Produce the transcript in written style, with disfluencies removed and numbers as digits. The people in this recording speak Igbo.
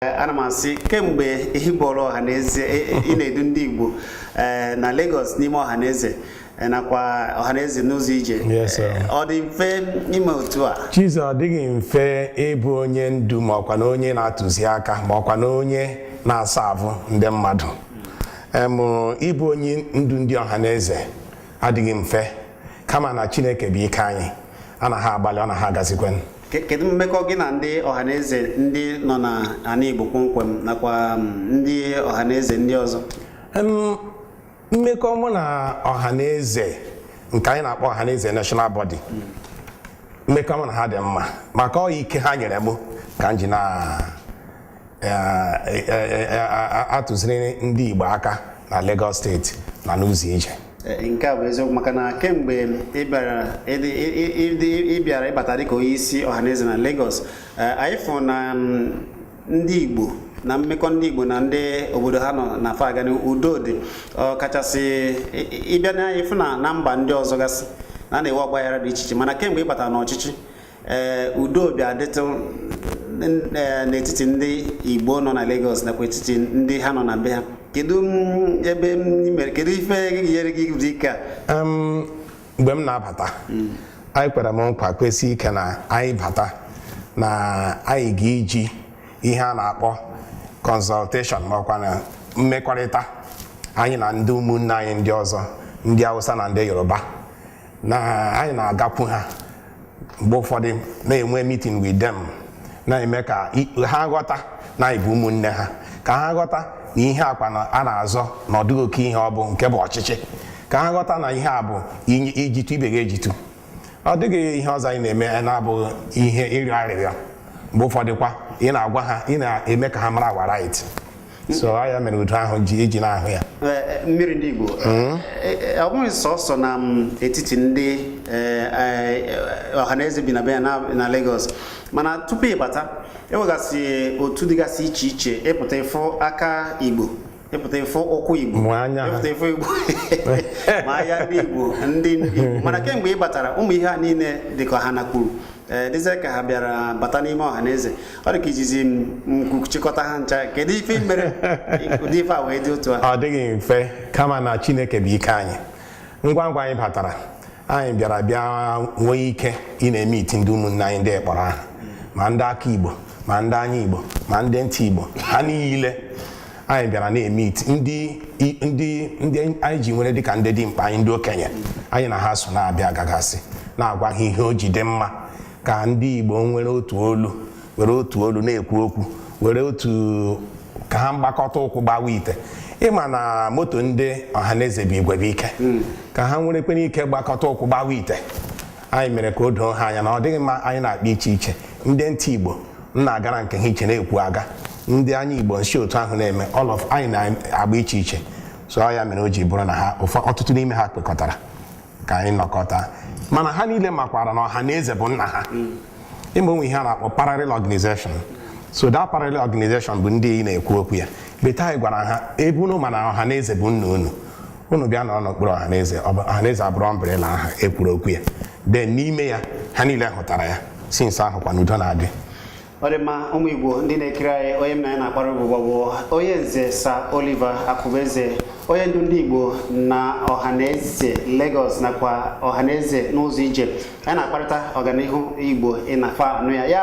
Ana m asị kemgbe ihibọrọ ọhaneze ị na-edu ndị Igbo na Lagos n'ime ọhaneze nakwa ọhaneze n'ụzọ ije ọ dị mfe ime otu a? Chizo, ọ dịghị mfe ịbụ onye ndu ma ọkwa na onye na-atụzi aka ma ọkwa na onye na-asa ahụ ndị mmadụ. Ịbụ onye ndu ndị ọhaneze adịghị mfe, kama na Chineke bụ ike anyị, anaghị agbalị, ọ naghị agazikwen. Kedu mmekọ gị na ndị ọhaneze ndị nọ na ana Igbo kpọmkwem nakwa ndị ọhaneze ndị ọzọ? Mmekọ mụ na ọhaneze nke anyị na-akpọ ọhaneze national body, mmekọ mụ na ha dị mma maka ọ ike ha nyere mụ ka m ji na-atụziri ndị Igbo aka na Lagos steeti na n'ụzọ ije. Nke a bụ eziokwu, maka na kemgbe ị bịara ịbata dịka onye isi ọhaneze na Lagos, anyị fụ na ndị Igbo na mmekọ ndị Igbo na ndị obodo ha nọ na afọ aga udo dị, kachasị ịbịa na anyị fụ na mba ndị ọzọ gasị na-enwe ọgbaghara dị iche iche, mana kemgbe ị batara n'ọchịchị udo bịa dịtụ n'etiti ndị Igbo nọ na Lagos nakwa etiti ndị ha nọ na be ha. Kedu ebe mere, kedu ife yere gị dị ka mgbe m na-abata anyị kwere m nkwa kwesị ike na anyị bata na anyị ga-eji ihe a na-akpọ consultation ma ọkwa na mmekọrịta anyị na ndị ụmụnne anyị ndị ọzọ, ndị Hausa na ndị Yoruba, na anyị na-agakwu ha mgbe ụfọdụ na-enwe meeting with them, na-eme ka ha ghọta na anyị bụ ụmụnne ha, ka ha ghọta na ihe akwa a na-azọ na ọdịghị oke ihe ọ bụ nke bụ ọchịchị, ka ha ghọta na ihe a bụ ijitu ibe gị ejitu. Ọ dịghị ihe ọzọ anyị na-eme na-abụghị ihe ịrịọ arịrịọ. Mgbe ụfọdụ kwa ị na-agwa ha, ị na-eme ka ha mara agwa right. So ya mere udo ahụ iji na-ahụ ya. Mmiri ndị Igbo ọ bụghị sọsọ na etiti ndị ọhaneze bi na be ya na Lagos, mana tupu ịbata enwegasị otu dịgasị iche iche, ịpụta ịfụ aka Igbo, ịpụta ịfụ ụkwụ Igbo, ịpụta ịfụ Igbo ma anya ndị Igbo, ndị Igbo. Mana kemgbe ị batara, ụmụ ihe a niile dịka ha nakwuru dịzị ka ha bịara bata n'ime ọhaneze, ọ dị ka ijizi chịkọta ha ncha. Kedu ife mere ụdị ife a wee dị otu a? Ọ dịghị mfe, kama na Chineke bụ ike anyị. Ngwa ngwa anyị batara, anyị bịara bịa nwee ike ị na-eme iti ndị ụmụnne anyị ndị kpọrọ aha, ma ndị aka Igbo, ma ndị anya Igbo, ma ndị ntị Igbo, ha niile anyị bịara na-eme iti ndị anyị ji nwere dịka ndị dị mkpa anyị, ndị okenye anyị na ha so na-abịa gagasị na-agwa ha ihe o ji dị mma ka ndị Igbo nwere otu olu, were otu olu na-ekwu okwu, were otu ka ha mgbakọta ụkwụ gbawa ite. Ịma na moto ndị ọhaneze bụ igwe bụ ike, ka ha nwerekwana ike gbakọta ụkwụ gbawa ite. Anyị mere ka o doo ha anya na ọ dịghị mma anyị na-akpa iche iche. Ndị ntị Igbo na-agara nke ha iche na-ekwu aga, ndị anya Igbo nsi otu ahụ na-eme, anyị na-agba iche iche. So ya mere o ji bụrụ na ha ọtụtụ n'ime ha kpekọtara ka anyị nọkọta, mana ha niile makwara na ọhaneze bụ nna ha. Ịma onwe ihe a na-akpọ parallel organization. So that parallel organization bụ ndị na-ekwu okwu ya. Beta anyị gwara ha, ebe unu ma na ọhaneze bụ nna unu bịa nọrọ n'okpuru ọhaneze, ọhaneze abụrụ umbrella aha ekwuru okwu ya. Then n'ime ya ha niile hụtara ya, since ahụ kwa n'udo na-adị. Ọ dị mma, ụmụ Igbo ndị na-ekiri anyị, onye m na ya na-akpara bụ onye nze Sir Oliver Akubeze, onye ndu ndị Igbo na ọhaneze Lagos nakwa ọhaneze n'ụzọ ije. Anyị na-akparịta ọganihu Igbo ịnafa anụ ya.